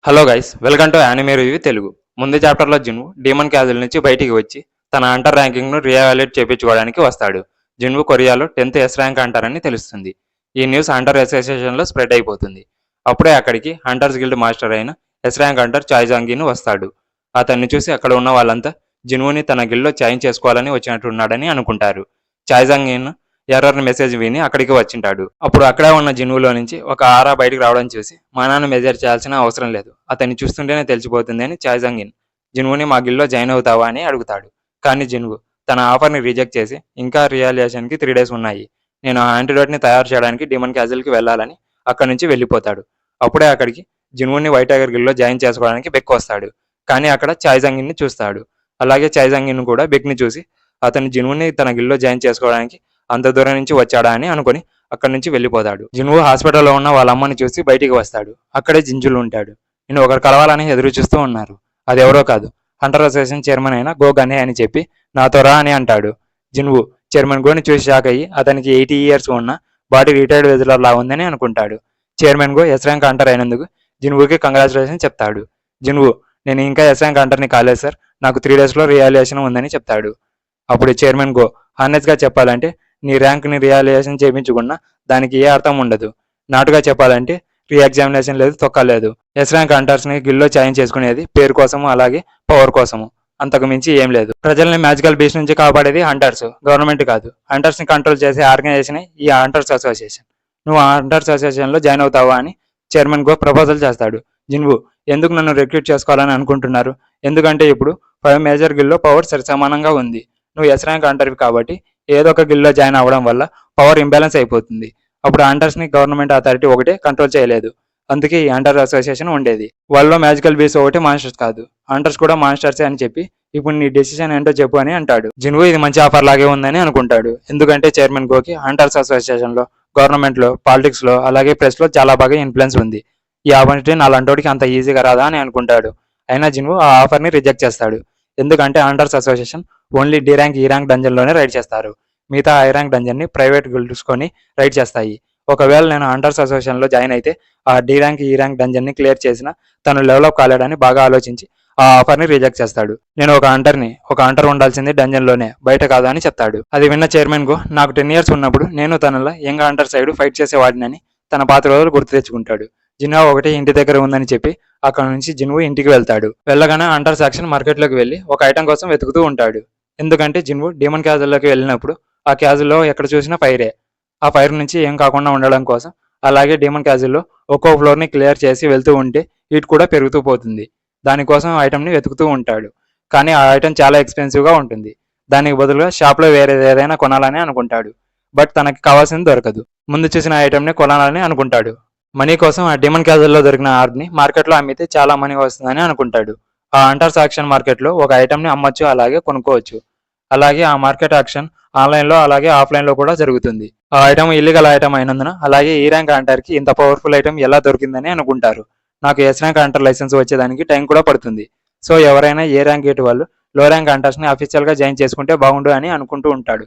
Hello guys, welcome to anime review Telugu. ముందు చాప్టర్లో Jinwoo demon castle నుంచి బయటికి వచ్చి తన అంటర్ ర్యాంకింగ్ను రీఎవాల్యుయేట్ చేయించుకోవడానికి వస్తాడు. జిన్వు కొరియాలో 10th ఎస్ ర్యాంక్ అంటారని తెలుస్తుంది. ఈ న్యూస్ హంటర్ అసోసియేషన్లో స్ప్రెడ్ అయిపోతుంది. అప్పుడే అక్కడికి హంటర్స్ గిల్డ్ మాస్టర్ అయిన ఎస్ ర్యాంక్ హంటర్ చాయ్జాంగిన్ వస్తాడు. అతన్ని చూసి అక్కడ ఉన్న వాళ్ళంతా జిన్వుని తన గిల్డ్లో జాయిన్ చేసుకోవాలని వచ్చినట్టున్నాడని అనుకుంటారు. చాయ్జాంగిన్ ఎర్రర్ మెసేజ్ విని అక్కడికి వచ్చింటాడు. అప్పుడు అక్కడే ఉన్న జిన్వులో నుంచి ఒక ఆరా బయటికి రావడం చూసి మా నాన్న మెజర్ చేయాల్సిన అవసరం లేదు, అతన్ని చూస్తుంటేనే తెలిసిపోతుంది అని చాయ్జాంగిన్ జిన్వుని మా గిల్లో జాయిన్ అవుతావా అని అడుగుతాడు. కానీ జిన్వు తన ఆఫర్ని రిజెక్ట్ చేసి ఇంకా రియాలియేషన్కి 3 days ఉన్నాయి, నేను ఆ యాంటీడోట్ని తయారు చేయడానికి డీమన్ క్యాజిల్కి వెళ్ళాలని అక్కడి నుంచి వెళ్ళిపోతాడు. అప్పుడే అక్కడికి జిన్వుని వైట్ టైగర్ గిల్లో జాయిన్ చేసుకోవడానికి బెక్ వస్తాడు. కానీ అక్కడ చాయ్జాంగిన్ని చూస్తాడు. అలాగే చాయ్జాంగిన్ కూడా బెక్ని చూసి అతను జిన్వుని తన గిల్లో జాయిన్ చేసుకోవడానికి అంత దూరం నుంచి వచ్చాడా అని అనుకుని అక్కడి నుంచి వెళ్ళిపోతాడు. జిన్వు హాస్పిటల్లో ఉన్న వాళ్ళ అమ్మని చూసి బయటికి వస్తాడు. అక్కడే జింజులు ఉంటాడు. నేను ఒకరు కలవాలని ఎదురు చూస్తూ ఉన్నారు, అది ఎవరో కాదు, హంటర్ అసోసియేషన్ చైర్మన్ అయిన గో గనే అని చెప్పి నాతో రా అని అంటాడు. జిన్వు చైర్మన్ గోని చూసి షాక్ అయ్యి అతనికి 80 years ఉన్న బాడీ రిటైర్డ్ వెజులర్ లా ఉందని అనుకుంటాడు. Chairman go yes rank Hunter అయినందుకు జిన్వుకి కంగ్రాచులేషన్ చెప్తాడు. జిన్వు నేను ఇంకా ఎస్ ర్యాంక్ హంటర్ని కాలేదు సార్, నాకు 3 daysలో రియాలియేషన్ ఉందని చెప్తాడు. అప్పుడు చైర్మన్ గో హానెస్ట్గా చెప్పాలంటే నీ ర్యాంక్ని రియాలియేషన్ చేయించుకున్నా దానికి ఏ అర్థం ఉండదు, నాటుగా చెప్పాలంటే రీ ఎగ్జామినేషన్ లేదు, తొక్కలేదు. ఎస్ ర్యాంక్ హంటర్స్ని గిల్లో జాయిన్ చేసుకునేది పేరు కోసము అలాగే పవర్ కోసము, అంతకు మించి ఏం లేదు. ప్రజల్ని మ్యాజికల్ బీస్ట్ నుంచి కాపాడేది హంటర్స్, గవర్నమెంట్ కాదు. హంటర్స్ని కంట్రోల్ చేసే ఆర్గనైజేషన్ ఈ హంటర్స్ అసోసియేషన్. నువ్వు ఆ హంటర్స్ అసోసియేషన్లో జాయిన్ అవుతావా అని చైర్మన్ గో ప్రపోజల్ చేస్తాడు. జిన్వు ఎందుకు నన్ను రిక్రూట్ చేసుకోవాలని అనుకుంటున్నారు, ఎందుకంటే ఇప్పుడు 5 మేజర్ గిల్లో పవర్ సరి సమానంగా ఉంది. నువ్వు ఎస్ ర్యాంక్ హంటర్వి కాబట్టి ఏదో ఒక గిల్లో జాయిన్ అవ్వడం వల్ల పవర్ ఇంబ్యాలెన్స్ అయిపోతుంది. అప్పుడు హంటర్స్ని గవర్నమెంట్ అథారిటీ ఒకటే కంట్రోల్ చేయలేదు, అందుకే ఈ హంటర్ అసోసియేషన్ ఉండేది. వాళ్ళలో మ్యాజికల్ బీస్ ఒకటి మాన్స్టర్స్ కాదు, హంటర్స్ కూడా మాన్స్టర్సే అని చెప్పి ఇప్పుడు నీ డెసిషన్ ఏంటో చెప్పు అని అంటాడు. జిన్వు ఇది మంచి ఆఫర్ లాగే ఉందని అనుకుంటాడు. ఎందుకంటే చైర్మన్ గోకి హంటర్స్ అసోసియేషన్లో, గవర్నమెంట్లో, పాలిటిక్స్లో అలాగే ప్రెస్లో చాలా బాగా ఇన్ఫ్లుయెన్స్ ఉంది. ఈ ఆపర్చునిటీ నాలంటోడికి అంత ఈజీగా రాదా అని అనుకుంటాడు. అయినా జిన్వు ఆ ఆఫర్ని రిజెక్ట్ చేస్తాడు. ఎందుకంటే hunters association only D rank E rank డంజన్లోనే రైడ్ చేస్తారు, మిగతా ఐ ర్యాంక్ డంజన్ని ప్రైవేట్ గిల్డ్స్కొని రైడ్ చేస్తాయి. ఒకవేళ నేను హంటర్స్ అసోసియేషన్లో జాయిన్ అయితే ఆ డి ర్యాంక్ ఈ ర్యాంక్ డంజన్ని క్లియర్ చేసిన తను డెవలప్ కాలేడని బాగా ఆలోచించి ఆ ఆఫర్ని రిజెక్ట్ చేస్తాడు. నేను ఒక హంటర్ ఉండాల్సింది డంజన్లోనే, బయట కాదు అని చెప్తాడు. అది విన్న చైర్మన్ గో నాకు 10 years ఉన్నప్పుడు నేను తనలా యంగ్ హంటర్ సైడ్ ఫైట్ చేసేవాడినని తన పాత రోజులు గుర్తు తెచ్చుకుంటాడు. జిన్వా ఒకటి ఇంటి దగ్గర ఉందని చెప్పి అక్కడ నుంచి జిన్వు ఇంటికి వెళ్తాడు. వెళ్ళగానే హంటర్స్ యాక్షన్ మార్కెట్లోకి వెళ్ళి ఒక ఐటమ్ కోసం వెతుకుతూ ఉంటాడు. ఎందుకంటే జిన్వు డీమన్ క్యాజిల్లోకి వెళ్ళినప్పుడు ఆ క్యాజిల్లో ఎక్కడ చూసినా ఫైరే. ఆ ఫైర్ నుంచి ఏం కాకుండా ఉండడం కోసం అలాగే డీమన్ క్యాజిల్లో ఒక్కో ఫ్లోర్ని క్లియర్ చేసి వెళ్తూ ఉంటే హీట్ కూడా పెరుగుతూ పోతుంది. దానికోసం ఐటమ్ని వెతుకుతూ ఉంటాడు. కానీ ఆ ఐటమ్ చాలా ఎక్స్పెన్సివ్గా ఉంటుంది. దానికి బదులుగా షాప్లో వేరేది ఏదైనా కొనాలని అనుకుంటాడు. బట్ తనకి కావాల్సింది దొరకదు. ముందు చూసిన ఐటమ్ని కొనాలని అనుకుంటాడు. మనీ కోసం ఆ డీమన్ క్యాజిల్లో దొరికిన ఆర్ట్ని మార్కెట్లో అమ్మితే చాలా మనీ వస్తుందని అనుకుంటాడు. ఆ హంటర్స్ యాక్షన్ మార్కెట్లో ఒక ఐటమ్ని అమ్మొచ్చు అలాగే కొనుక్కోవచ్చు. అలాగే ఆ మార్కెట్ యాక్షన్ ఆన్లైన్లో అలాగే ఆఫ్లైన్లో కూడా జరుగుతుంది. ఆ ఐటమ్ ఇల్లీగల్ ఐటమ్ అయినందున అలాగే ఈ ర్యాంక్ హంటర్కి ఇంత పవర్ఫుల్ ఐటమ్ ఎలా దొరికిందని అనుకుంటారు. నాకు ఎస్ ర్యాంక్ హంటర్ లైసెన్స్ వచ్చేదానికి టైం కూడా పడుతుంది. సో ఎవరైనా ఏ ర్యాంక్ గేట్ వాళ్ళు లో ర్యాంక్ హంటర్స్ని అఫీషియల్గా జాయిన్ చేసుకుంటే బాగుండు అని అనుకుంటూ ఉంటాడు.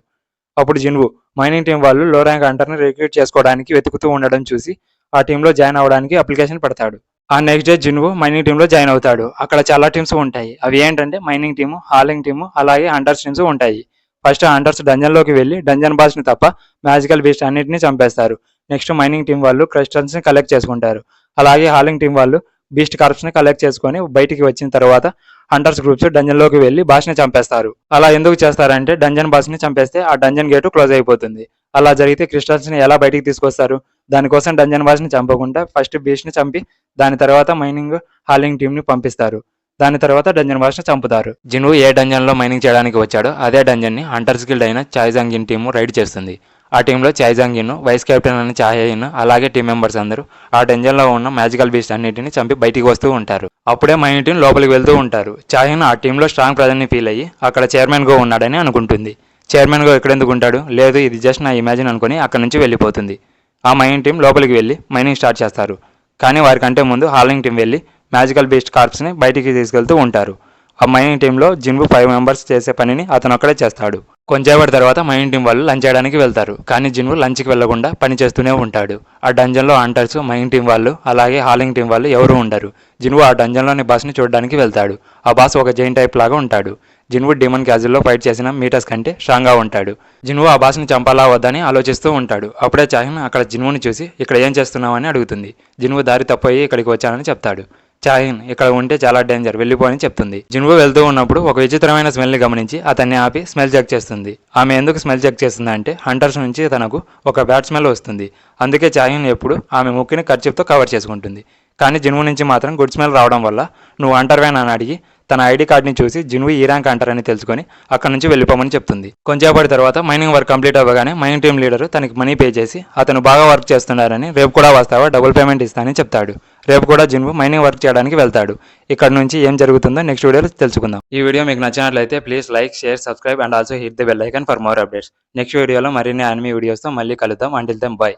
అప్పుడు జిన్వు మైనింగ్ టీం వాళ్ళు లో ర్యాంక్ హంటర్ని రిక్రూట్ చేసుకోవడానికి వెతుకుతూ ఉండడం చూసి ఆ టీంలో జాయిన్ అవ్వడానికి అప్లికేషన్ పెడతాడు. ఆ నెక్స్ట్ డే జిన్వు మైనింగ్ టీంలో జాయిన్ అవుతాడు. అక్కడ చాలా టీమ్స్ ఉంటాయి. అవి ఏంటంటే మైనింగ్ టీము, హాలింగ్ టీము అలాగే హంటర్స్ టీమ్స్ ఉంటాయి. ఫస్ట్ హంటర్స్ డంజన్లోకి వెళ్ళి డంజన్ బాస్ని తప్ప మ్యాజికల్ బీస్ట్ అన్నింటినీ చంపేస్తారు. నెక్స్ట్ మైనింగ్ టీం వాళ్ళు క్రిస్టల్స్ని కలెక్ట్ చేసుకుంటారు. అలాగే హాలింగ్ టీం వాళ్ళు బీస్ట్ కార్ప్స్ని కలెక్ట్ చేసుకొని బయటికి వచ్చిన తర్వాత హంటర్స్ గ్రూప్స్ డంజన్లోకి వెళ్ళి బాస్ని చంపేస్తారు. అలా ఎందుకు చేస్తారంటే డంజన్ బాస్ని చంపేస్తే ఆ డంజన్ గేటు క్లోజ్ అయిపోతుంది. అలా జరిగితే క్రిస్టల్స్ని ఎలా బయటికి తీసుకొస్తారు? దానికోసం డంజన్ బాస్ని చంపకుండా ఫస్ట్ బీస్ట్ని చంపి దాని తర్వాత మైనింగ్ హాలింగ్ టీంని పంపిస్తారు. దాని తర్వాత డంజన్ బాస్ని చంపుతారు. జిన్వు ఏ డంజన్లో మైనింగ్ చేయడానికి వచ్చాడో అదే డంజన్ని హంటర్స్ గిల్డ్ అయిన చాయ్జాంగిన్ టీము రైడ్ చేస్తుంది. ఆ టీంలో చాయ్జాంగిన్, వైస్ కెప్టెన్ అయిన చాహయిన్ అలాగే టీం మెంబర్స్ అందరూ ఆ డంజన్లో ఉన్న మ్యాజికల్ బీస్ట్ అన్నింటిని చంపి బయటికి వస్తూ ఉంటారు. అప్పుడే మైనింగ్ టీం లోపలికి వెళ్తూ ఉంటారు. చాహయిన్ ఆ టీంలో స్ట్రాంగ్ ప్రజెంట్ని ఫీల్ అయ్యి అక్కడ చైర్మన్ గో ఉన్నాడని అనుకుంటుంది. చైర్మన్ గో ఎక్కడెందుకు ఉంటాడు, లేదు ఇది జస్ట్ నా ఇమాజిన్ అనుకుని అక్కడి నుంచి వెళ్ళిపోతుంది. ఆ మైనింగ్ టీం లోపలికి వెళ్ళి మైనింగ్ స్టార్ట్ చేస్తారు. కానీ వారికంటే ముందు హాలింగ్ టీం వెళ్ళి మ్యాజికల్ బీస్ట్ కార్ప్స్ని బయటికి తీసుకెళ్తూ ఉంటారు. ఆ మైనింగ్ టీంలో జిన్వు 5 members చేసే పనిని అతను ఒక్కడే చేస్తాడు. కొంచెంసేపటి తర్వాత మైనింగ్ టీం వాళ్ళు లంచ్ చేయడానికి వెళ్తారు. కానీ జిన్వు లంచ్కి వెళ్లకుండా పని చేస్తూనే ఉంటాడు. ఆ డంజన్లో హంటర్స్, మైనింగ్ టీం వాళ్ళు అలాగే హాలింగ్ టీం వాళ్ళు ఎవరూ ఉండరు. జిన్వు ఆ డంజన్లోని బాస్ని చూడడానికి వెళ్తాడు. ఆ బాస్ ఒక జైన్ టైప్ లాగా ఉంటాడు. జిన్వు డీమన్ క్యాజిల్లో ఫైట్ చేసిన మీటర్స్ కంటే స్ట్రాంగ్గా ఉంటాడు. జిన్వు ఆ బాస్ని చంపాలా వద్దని ఆలోచిస్తూ ఉంటాడు. అప్పుడే చాహిన్ అక్కడ జిన్వుని చూసి ఇక్కడ ఏం చేస్తున్నావని అడుగుతుంది. జిన్వు దారి తప్పయి ఇక్కడికి వచ్చానని చెప్తాడు. చాహిన్ ఇక్కడ ఉంటే చాలా డేంజర్, వెళ్ళిపో అని చెప్తుంది. జిన్వు వెళ్తూ ఉన్నప్పుడు ఒక విచిత్రమైన స్మెల్ని గమనించి అతన్ని ఆపి స్మెల్ చెక్ చేస్తుంది. ఆమె ఎందుకు స్మెల్ చెక్ చేస్తుంది అంటే హంటర్స్ నుంచి తనకు ఒక బ్యాడ్ స్మెల్ వస్తుంది. అందుకే చాహిన్ ఎప్పుడు ఆమె ముక్కుని కర్చీఫ్తో కవర్ చేసుకుంటుంది. కానీ జిన్వు నుంచి మాత్రం గుడ్ స్మెల్ రావడం వల్ల నువ్వు హంటర్వేనా అని అడిగి తన ఐడి కార్డ్ని చూసి జిన్వు ఈ ర్యాంక్ అంటారని తెలుసుకొని అక్కడి నుంచి వెళ్ళిపోమని చెప్తుంది. కొంచెంసేపటి తర్వాత మైనింగ్ వర్క్ కంప్లీట్ అవ్వగానే మైనింగ్ టీం లీడర్ తనకి మనీ పే చేసి అతను బాగా వర్క్ చేస్తున్నారని రేపు కూడా వస్తావా, డబుల్ పేమెంట్ ఇస్తానని చెప్తాడు. రేపు కూడా జిన్వు మైనింగ్ వర్క్ చేయడానికి వెళ్తాడు. ఇక్కడ నుంచి ఏం జరుగుతుందో నెక్స్ట్ వీడియోలో తెలుసుకుందాం. ఈ వీడియో మీకు నచ్చినట్లయితే please like, share, subscribe and also hit the bell icon for more updates. Next వీడియోలో మరిన్ని యానిమీ వీడియోస్తో మళ్ళీ కలుద్దాం. Until then by.